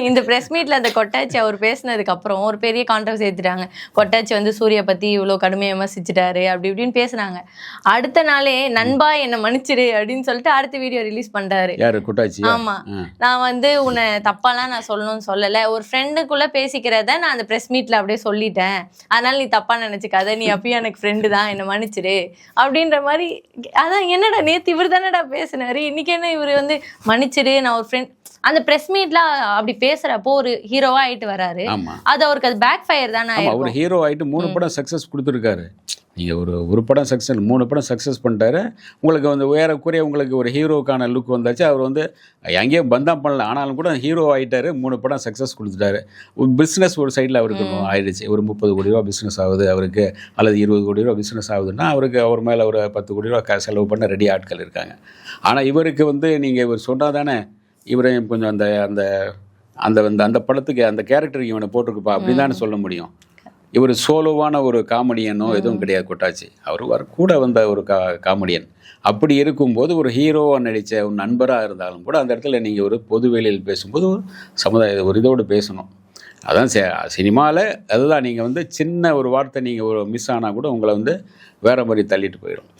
இந்த ப்ரெஸ் மீட்டில் அந்த கொட்டாச்சி அவர் பேசினதுக்கப்புறம் ஒரு பெரிய கான்ட்ரவர்சி ஏற்றுட்டாங்க. கொட்டாச்சி வந்து சூர்யா பற்றி இவ்வளோ கடுமையாக விமர்சிச்சுட்டாரு அப்படி இப்படின்னு பேசுனாங்க. அடுத்த நாளே நண்பா என்னை மன்னிச்சிடு அப்படின்னு சொல்லிட்டு அடுத்த வீடியோ ரிலீஸ் பண்ணுறாரு. யாரு கொட்டாச்சி? ஆமாம், நான் வந்து உன்னை தப்பாலாம் நான் சொல்லணும்னு சொல்லலை, ஒரு ஃப்ரெண்டுக்குள்ளே பேசிக்கிறத நான் அந்த ப்ரெஸ் மீட்டில் அப்படியே சொல்லிட்டேன், அதனால நீ தப்பாக நினச்சிக்காத, நீ அப்பயும் எனக்கு ஃப்ரெண்டு தான், என்னை மன்னிச்சிடு அப்படின்ற மாதிரி. அதான் என்னடா நேற்று இவர் தானடா பேசினாரு, இன்னைக்கு என்ன இவர் வந்து மன்னிச்சிடு நான் ஒரு ஃப்ரெண்ட். அந்த பிரஸ் மீட்ல அப்படி பேசுறப்போ ஒரு ஹீரோவா ஆயிட்டு வராரு. அது அவருக்கு அது பேக் ஃபயர் தானே. ஒரு ஹீரோ ஆயிட்டு 3 படம் சக்சஸ் கொடுத்துருக்காரு. நீங்க ஒரு படம் சக்சஸ் 3 படம் சக்சஸ் பண்ணிட்டாரு. உங்களுக்கு வந்து ஏறக்குறைய உங்களுக்கு ஒரு ஹீரோக்கான லுக் வந்தாச்சு. அவர் வந்து எங்கேயும் பந்தம் பண்ணல, ஆனாலும் கூட ஹீரோ ஆகிட்டாரு. 3 படம் சக்ஸஸ் கொடுத்துட்டாரு. பிஸ்னஸ் ஒரு சைடில் அவருக்கு ஆயிடுச்சு. ஒரு 30 கோடி ரூபா பிஸ்னஸ் ஆகுது அவருக்கு, அல்லது 20 கோடி ரூபா பிஸ்னஸ் ஆகுதுன்னா அவருக்கு அவர் மேலே ஒரு 10 கோடி ரூபா செலவு பண்ண ரெடி ஆட்கள் இருக்காங்க. ஆனால் இவருக்கு வந்து நீங்கள் இவர் சொன்னால் தானே இவரையும் கொஞ்சம் அந்த அந்த அந்த அந்த படத்துக்கு அந்த கேரக்டருக்கு இவனை போட்டிருக்குப்பா அப்படின்னு தானே சொல்ல முடியும். இவர் சோலோவான ஒரு காமெடியனோ எதுவும் கிடையாது கொட்டாச்சி. அவர் கூட வந்த ஒரு காமெடியன். அப்படி இருக்கும்போது ஒரு ஹீரோவாக நடித்த ஒரு நண்பராக இருந்தாலும் கூட அந்த இடத்துல நீங்கள் ஒரு பொது வேலையில் பேசும்போது ஒரு சமுதாய ஒரு இதோடு பேசணும். அதான் சினிமாவில் அதுதான். நீங்கள் வந்து சின்ன ஒரு வார்த்தை நீங்கள் ஒரு மிஸ் ஆனால் கூட உங்களை வந்து வேறு மாதிரி தள்ளிட்டு போயிடும்.